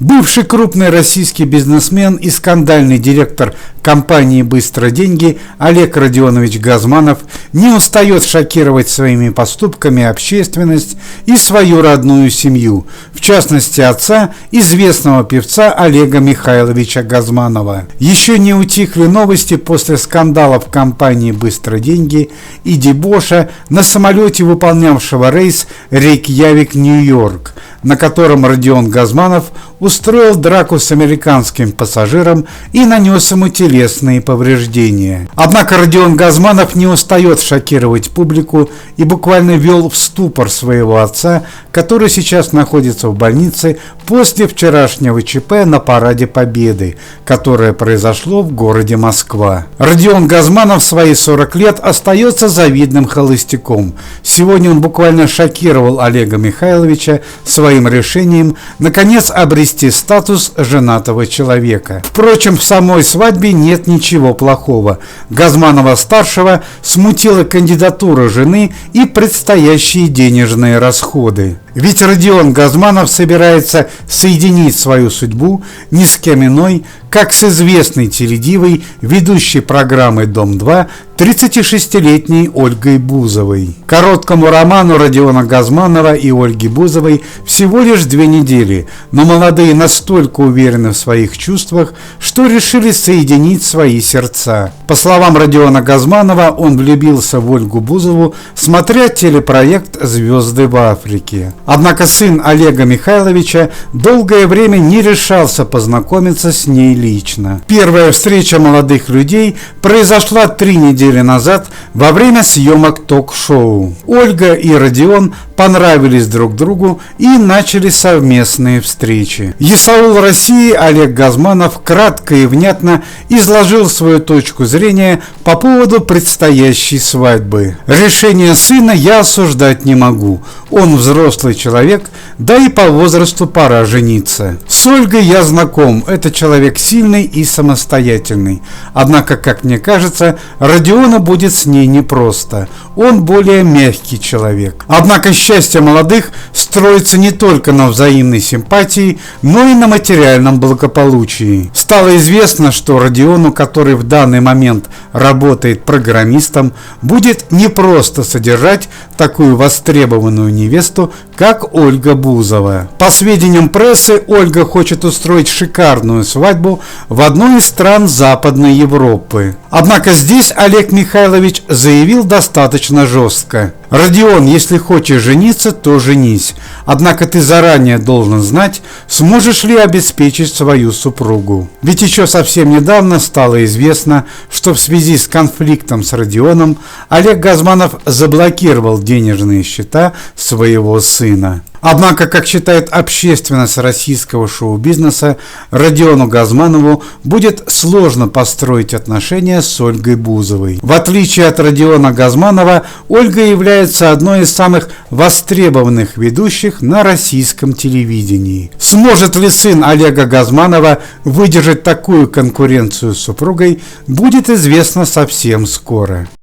Бывший крупный российский бизнесмен и скандальный директор компании «Быстро деньги» Олег Родионович Газманов не устает шокировать своими поступками общественность и свою родную семью, в частности отца известного певца Олега Михайловича Газманова. Еще не утихли новости после скандала в компании «Быстро деньги» и дебоша на самолете, выполнявшего рейс Рейкьявик-Нью-Йорк, на котором Родион Газманов устроил драку с американским пассажиром и нанес ему телесные повреждения. Однако Родион Газманов не устает шокировать публику и буквально ввел в ступор своего отца, который сейчас находится в больнице после вчерашнего ЧП на Параде Победы, которое произошло в городе Москва. Родион Газманов в свои 40 лет остается завидным холостяком. Сегодня он буквально шокировал Олега Михайловича своим решением наконец обрести статус женатого человека. Впрочем, в самой свадьбе нет ничего плохого. Газманова-старшего смутила кандидатура жены и предстоящие денежные расходы. Ведь Родион Газманов собирается соединить свою судьбу ни с кем иной, как с известной теледивой, ведущей программы «Дом-2» 36-летней Ольгой Бузовой. Короткому роману Родиона Газманова и Ольги Бузовой всего лишь 2 недели, но молодые настолько уверены в своих чувствах, что решили соединить свои сердца. По словам Родиона Газманова, он влюбился в Ольгу Бузову, смотря телепроект «Звезды в Африке». Однако сын Олега Михайловича долгое время не решался познакомиться с ней лично. Первая встреча молодых людей произошла 3 недели назад во время съемок ток-шоу. Ольга и Родион понравились друг другу и начали совместные встречи. Есаул России Олег Газманов кратко и внятно изложил свою точку зрения по поводу предстоящей свадьбы. Решение сына я осуждать не могу. Он взрослый человек, да и по возрасту пора жениться. С Ольгой я знаком, это человек сильный и самостоятельный. Однако, как мне кажется, Родиону будет с ней непросто. Он более мягкий человек. Однако счастье молодых строится не только на взаимной симпатии, но и на материальном благополучии. Стало известно, что Родиону, который в данный момент работает программистом, будет непросто содержать такую востребованную невесту, как Ольга Бузова. По сведениям прессы, Ольга хочет устроить шикарную свадьбу в одной из стран Западной Европы. Однако здесь Олег Михайлович заявил достаточно жестко: «Родион, если хочешь жениться, то женись. Однако ты заранее должен знать, сможешь ли обеспечить свою супругу». Ведь еще совсем недавно стало известно, что в связи с конфликтом с Родионом Олег Газманов заблокировал денежные счета своего сына. Однако, как считает общественность российского шоу-бизнеса, Родиону Газманову будет сложно построить отношения с Ольгой Бузовой. В отличие от Родиона Газманова, Ольга является одной из самых востребованных ведущих на российском телевидении. Сможет ли сын Олега Газманова выдержать такую конкуренцию с супругой, будет известно совсем скоро.